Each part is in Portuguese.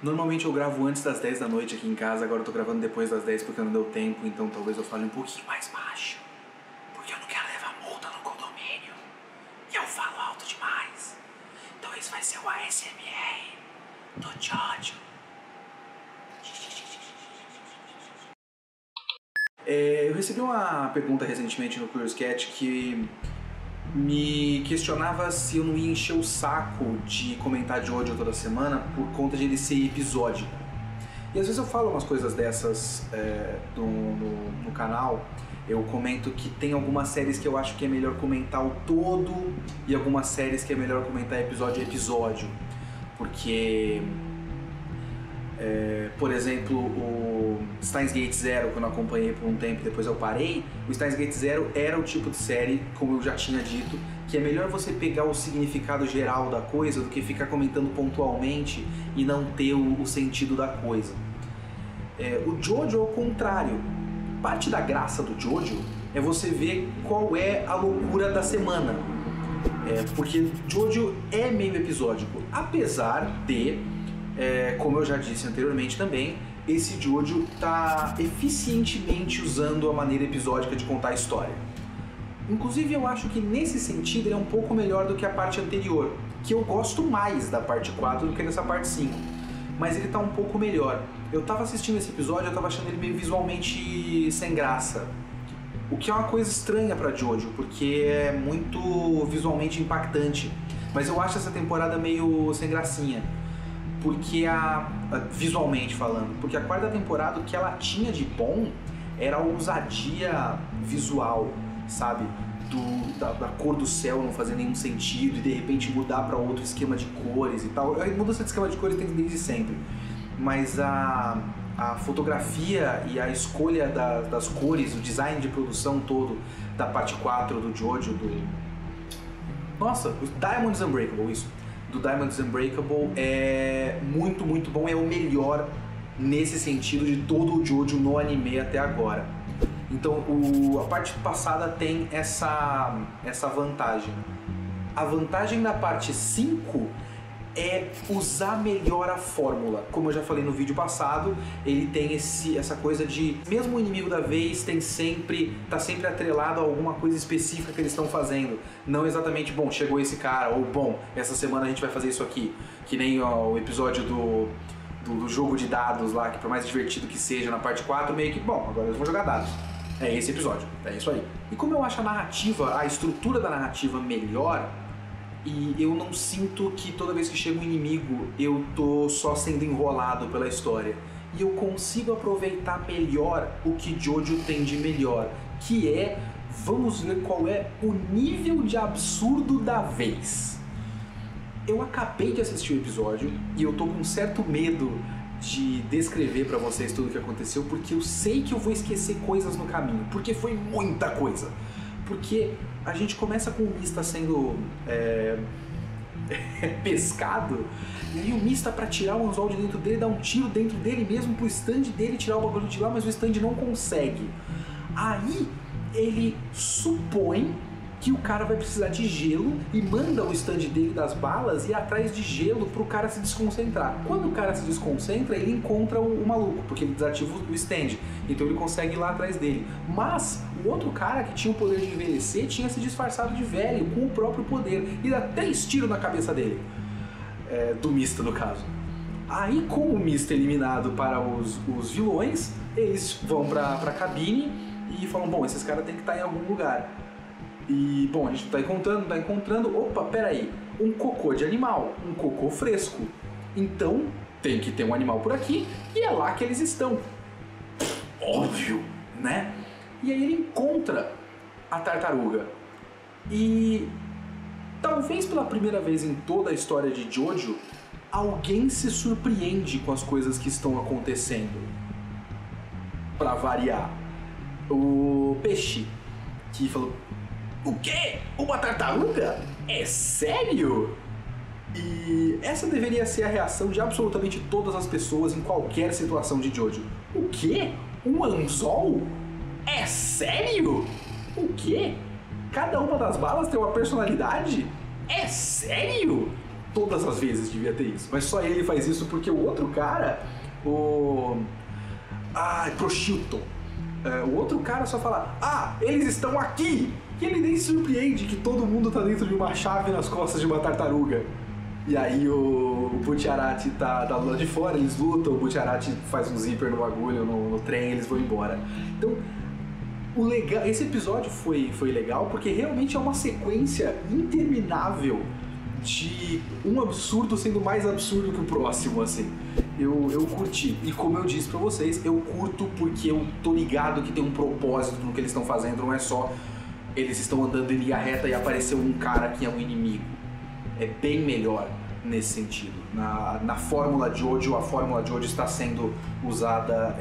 Normalmente eu gravo antes das 10 da noite aqui em casa, agora eu tô gravando depois das 10 porque não deu tempo, então talvez eu fale um pouquinho mais baixo. Porque eu não quero levar multa no condomínio. E eu falo alto demais. Então esse vai ser o ASMR do Jojo. Eu recebi uma pergunta recentemente no Curious Cat que me questionava se eu não ia encher o saco de comentar Jojo toda semana por conta de ele ser episódico. E às vezes eu falo umas coisas dessas no canal. Eu comento que tem algumas séries que eu acho que é melhor comentar o todo e algumas séries que é melhor comentar episódio a episódio. Porque, por exemplo, o Steins Gate Zero, quando eu acompanhei por um tempo e depois eu parei, o Steins Gate Zero era o tipo de série, como eu já tinha dito, que é melhor você pegar o significado geral da coisa do que ficar comentando pontualmente e não ter o sentido da coisa. O Jojo é o contrário. Parte da graça do Jojo é você ver qual é a loucura da semana. Porque Jojo é meio episódico, apesar de, como eu já disse anteriormente também, esse Jojo está eficientemente usando a maneira episódica de contar a história. Inclusive eu acho que nesse sentido ele é um pouco melhor do que a parte anterior, que eu gosto mais da parte 4 do que dessa parte 5, mas ele está um pouco melhor. Eu estava assistindo esse episódio, eu estava achando ele meio visualmente sem graça, o que é uma coisa estranha para Jojo, porque é muito visualmente impactante, mas eu acho essa temporada meio sem gracinha. Porque visualmente falando, porque a quarta temporada o que ela tinha de bom era a ousadia visual, sabe? Da cor do céu não fazer nenhum sentido e de repente mudar para outro esquema de cores e tal. A mudança de esquema de cores tem desde sempre, mas a fotografia e a escolha das cores, o design de produção todo da parte 4 do Jojo, Nossa, o Diamonds Unbreakable, isso. Do Diamonds Unbreakable é muito, muito bom, é o melhor nesse sentido de todo o Jojo no anime até agora. Então a parte passada tem essa vantagem. A vantagem da parte 5 é usar melhor a fórmula. Como eu já falei no vídeo passado, ele tem essa coisa de, mesmo o inimigo da vez tá sempre atrelado a alguma coisa específica que eles estão fazendo. Não exatamente, bom, chegou esse cara, ou bom, essa semana a gente vai fazer isso aqui. Que nem o episódio do jogo de dados lá, que por mais divertido que seja na parte 4, meio que, bom, agora eles vão jogar dados. É esse episódio, é isso aí. E como eu acho a estrutura da narrativa melhor, e eu não sinto que toda vez que chega um inimigo eu tô só sendo enrolado pela história. E eu consigo aproveitar melhor o que Jojo tem de melhor, que é, vamos ver qual é o nível de absurdo da vez. Eu acabei de assistir o episódio e eu tô com um certo medo de descrever pra vocês tudo o que aconteceu, porque eu sei que eu vou esquecer coisas no caminho, porque foi muita coisa. Porque a gente começa com o Mista sendo pescado, e aí o Mista, pra tirar o anzol de dentro dele, dá um tiro dentro dele mesmo pro stand dele tirar o bagulho de lá, mas o stand não consegue. Aí ele supõe que o cara vai precisar de gelo e manda o stand dele das balas ir atrás de gelo pro cara se desconcentrar. Quando o cara se desconcentra, ele encontra o maluco, porque ele desativa o stand, então ele consegue ir lá atrás dele. Mas o outro cara, que tinha o poder de envelhecer, tinha se disfarçado de velho com o próprio poder e dá 3 tiros na cabeça dele, do Mista no caso. Aí, com o Mista eliminado para os vilões, eles vão pra cabine e falam, bom, esses caras têm que estar em algum lugar. E, bom, a gente tá encontrando, opa, peraí, um cocô de animal, um cocô fresco. Então, tem que ter um animal por aqui, e é lá que eles estão. Óbvio, né? E aí ele encontra a tartaruga. E, talvez pela primeira vez em toda a história de Jojo, alguém se surpreende com as coisas que estão acontecendo. Pra variar. O Peixe, que falou, o quê? Uma tartaruga? É sério? E essa deveria ser a reação de absolutamente todas as pessoas em qualquer situação de Jojo. O quê? Um anzol? É sério? O quê? Cada uma das balas tem uma personalidade? É sério? Todas as vezes devia ter isso. Mas só ele faz isso porque o outro cara, Prosciutto. O outro cara só fala, eles estão aqui! E ele nem se surpreende que todo mundo tá dentro de uma chave nas costas de uma tartaruga. E aí o Bucciarati tá do lado de fora, eles lutam, o Bucciarati faz um zíper no bagulho, no trem, eles vão embora. Então, esse episódio foi legal porque realmente é uma sequência interminável de um absurdo sendo mais absurdo que o próximo, assim. Eu curti. E como eu disse pra vocês, eu curto porque eu tô ligado que tem um propósito no que eles estão fazendo, não é só eles estão andando em linha reta e apareceu um cara que é um inimigo. É bem melhor nesse sentido. Na Fórmula Jojo, a Fórmula Jojo está sendo usada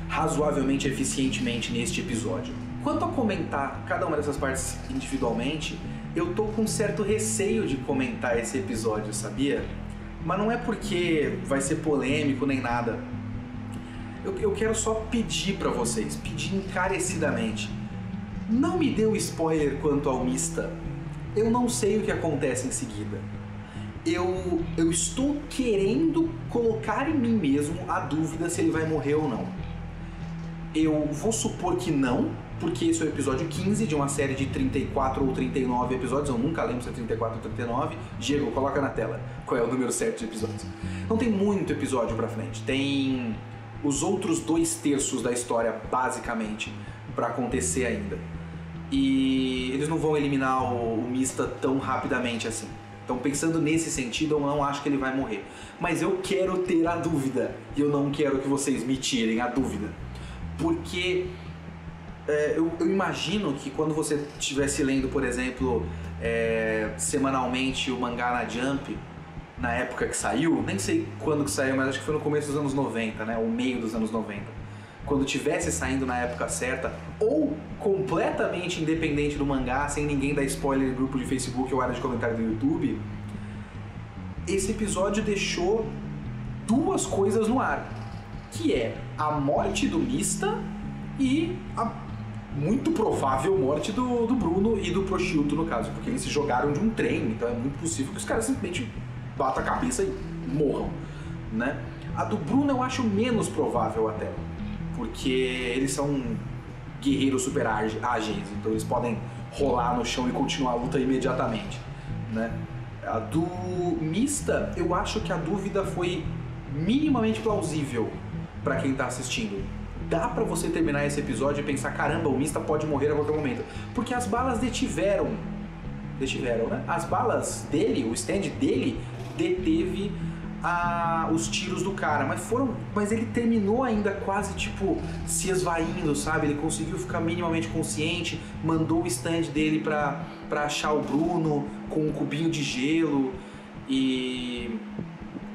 razoavelmente eficientemente neste episódio. Quanto a comentar cada uma dessas partes individualmente, eu tô com um certo receio de comentar esse episódio, sabia? Mas não é porque vai ser polêmico nem nada. Eu quero só pedir pra vocês, pedir encarecidamente. Não me dê um spoiler quanto ao Mista. Eu não sei o que acontece em seguida. Eu estou querendo colocar em mim mesmo a dúvida se ele vai morrer ou não. Eu vou supor que não, porque esse é o episódio 15 de uma série de 34 ou 39 episódios, eu nunca lembro se é 34 ou 39. Diego, coloca na tela qual é o número certo de episódios. Não tem muito episódio pra frente, tem os outros 2/3 da história, basicamente, pra acontecer ainda. E eles não vão eliminar o Mista tão rapidamente assim. Então, pensando nesse sentido, eu não acho que ele vai morrer. Mas eu quero ter a dúvida, e eu não quero que vocês me tirem a dúvida. Porque eu imagino que quando você estivesse lendo, por exemplo, semanalmente o mangá na Jump, na época que saiu, nem sei quando que saiu, mas acho que foi no começo dos anos 90, né? Ou meio dos anos 90. Quando tivesse saindo na época certa, ou completamente independente do mangá, sem ninguém dar spoiler em grupo de Facebook ou área de comentário do YouTube, esse episódio deixou duas coisas no ar, que é a morte do Mista e a muito provável morte do Bruno e do Prosciutto, no caso, porque eles se jogaram de um trem, então é muito possível que os caras simplesmente batam a cabeça e morram, né? A do Bruno eu acho menos provável até, porque eles são guerreiros super ágeis, então eles podem rolar no chão e continuar a luta imediatamente, né? A do Mista, eu acho que a dúvida foi minimamente plausível pra quem tá assistindo. Dá pra você terminar esse episódio e pensar, caramba, o Mista pode morrer a qualquer momento, porque as balas detiveram, né? As balas dele, o stand dele, deteve os tiros do cara, mas ele terminou ainda quase tipo se esvaindo, sabe? Ele conseguiu ficar minimamente consciente, mandou o stand dele pra achar o Bruno com um cubinho de gelo e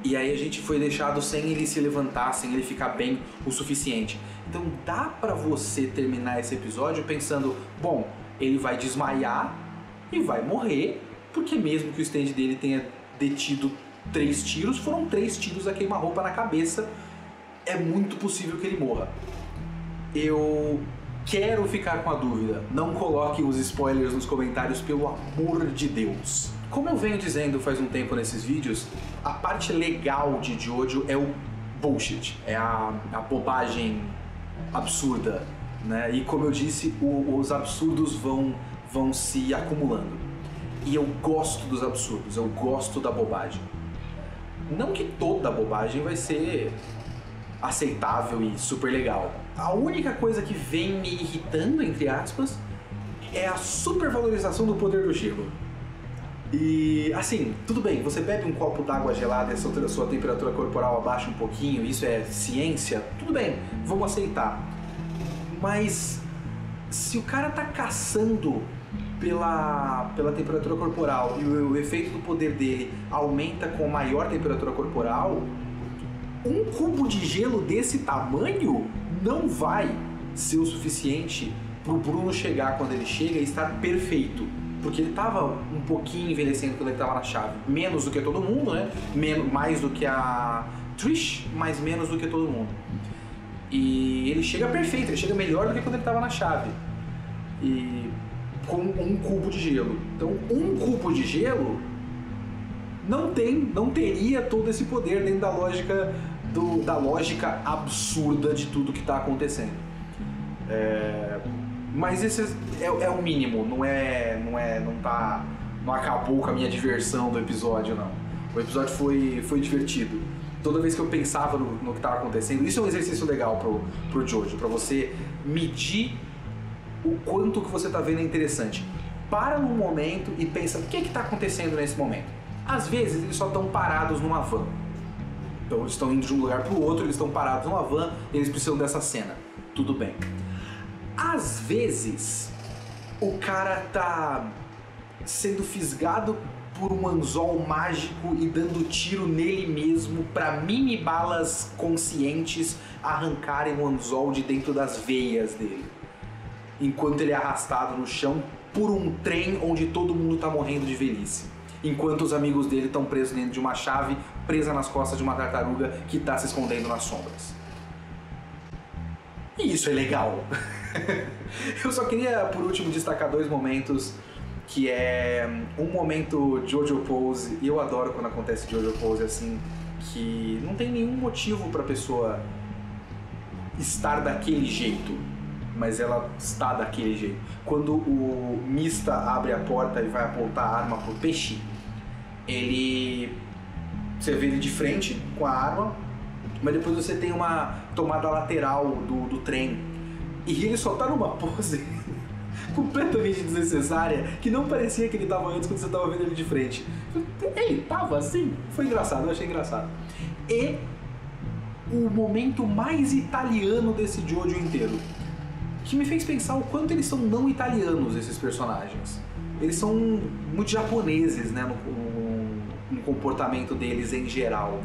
aí a gente foi deixado sem ele se levantar, sem ele ficar bem o suficiente. Então dá pra você terminar esse episódio pensando, bom, ele vai desmaiar e vai morrer, porque mesmo que o stand dele tenha detido 3 tiros, foram 3 tiros a queima-roupa na cabeça, é muito possível que ele morra. Eu quero ficar com a dúvida, não coloquem os spoilers nos comentários, pelo amor de Deus. Como eu venho dizendo faz um tempo nesses vídeos, a parte legal de Jojo é o bullshit, é a bobagem absurda, né? E como eu disse, os absurdos vão se acumulando. E eu gosto dos absurdos, eu gosto da bobagem. Não que toda bobagem vai ser aceitável e super legal. A única coisa que vem me irritando, entre aspas, é a supervalorização do poder do gelo. E assim, tudo bem, você bebe um copo d'água gelada e a sua temperatura corporal abaixa um pouquinho, isso é ciência, tudo bem, vamos aceitar. Mas se o cara tá caçando pela temperatura corporal e o efeito do poder dele aumenta com maior temperatura corporal, um cubo de gelo desse tamanho não vai ser o suficiente pro Bruno chegar quando ele chega e estar perfeito. Porque ele tava um pouquinho envelhecendo quando ele tava na chave. Menos do que todo mundo, né? Mais do que a Trish, mas menos do que todo mundo. E ele chega perfeito, ele chega melhor do que quando ele tava na chave. E com um cubo de gelo. Então, um cubo de gelo não teria todo esse poder dentro da lógica da lógica absurda de tudo que está acontecendo. Mas esse é o mínimo, não acabou com a minha diversão do episódio, não. O episódio foi divertido. Toda vez que eu pensava no que estava acontecendo, isso é um exercício legal pro Jojo, para você medir o quanto que você está vendo é interessante. Para num momento e pensa, o que está acontecendo nesse momento? Às vezes eles só estão parados numa van. Então eles estão indo de um lugar para o outro, eles estão parados numa van e eles precisam dessa cena. Tudo bem. Às vezes o cara tá sendo fisgado por um anzol mágico e dando tiro nele mesmo para mini balas conscientes arrancarem o anzol de dentro das veias dele, enquanto ele é arrastado no chão por um trem onde todo mundo tá morrendo de velhice, enquanto os amigos dele estão presos dentro de uma chave presa nas costas de uma tartaruga que tá se escondendo nas sombras. E isso é legal. Eu só queria, por último, destacar dois momentos, que é um momento Jojo Pose, e eu adoro quando acontece Jojo Pose assim, que não tem nenhum motivo pra pessoa estar daquele jeito, mas ela está daquele jeito. Quando o Mista abre a porta e vai apontar a arma pro peixe, você vê ele de frente com a arma, mas depois você tem uma tomada lateral do trem, e ele só tá numa pose completamente desnecessária, que não parecia que ele tava antes quando você tava vendo ele de frente. Ele tava assim? Foi engraçado, eu achei engraçado. E o momento mais italiano desse Jojo inteiro, que me fez pensar o quanto eles são não italianos, esses personagens. Eles são muito japoneses, né, no comportamento deles em geral.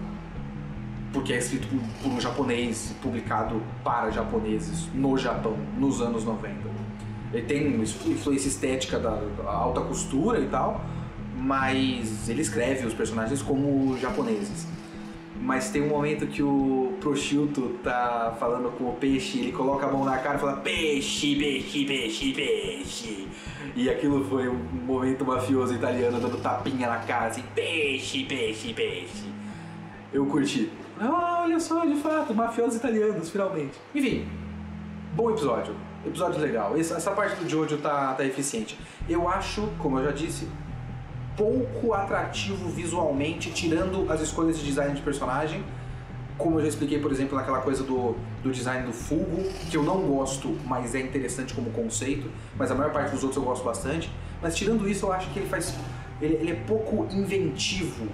Porque é escrito por um japonês, publicado para japoneses no Japão, nos anos 90. Ele tem uma influência estética da alta costura e tal, mas ele escreve os personagens como japoneses. Mas tem um momento que o Prosciutto tá falando com o peixe, ele coloca a mão na cara e fala peixe, peixe, peixe, peixe. E aquilo foi um momento mafioso italiano dando tapinha na cara, assim, peixe, peixe, peixe. Eu curti. Olha só, de fato, mafiosos italianos, finalmente. Enfim, bom episódio. Episódio legal. Essa parte do Jojo tá eficiente. Eu acho, como eu já disse, pouco atrativo visualmente, tirando as escolhas de design de personagem. Como eu já expliquei, por exemplo, naquela coisa do design do Fugo, que eu não gosto, mas é interessante como conceito. Mas a maior parte dos outros eu gosto bastante. Mas tirando isso, eu acho que ele é pouco inventivo.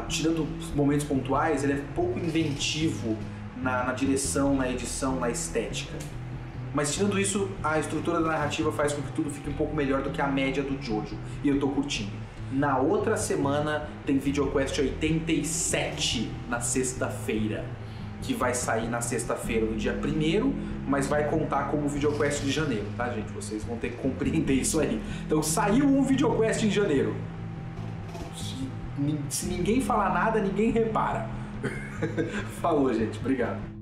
Tirando momentos pontuais, ele é pouco inventivo na direção, na edição, na estética. Mas tirando isso, a estrutura da narrativa faz com que tudo fique um pouco melhor do que a média do Jojo. E eu tô curtindo. Na outra semana tem VideoQuest 87 na sexta-feira, que vai sair na sexta-feira, no dia 1º, mas vai contar como VideoQuest de janeiro, tá, gente? Vocês vão ter que compreender isso aí. Então saiu um VideoQuest em janeiro. Se ninguém falar nada, ninguém repara. Falou, gente. Obrigado.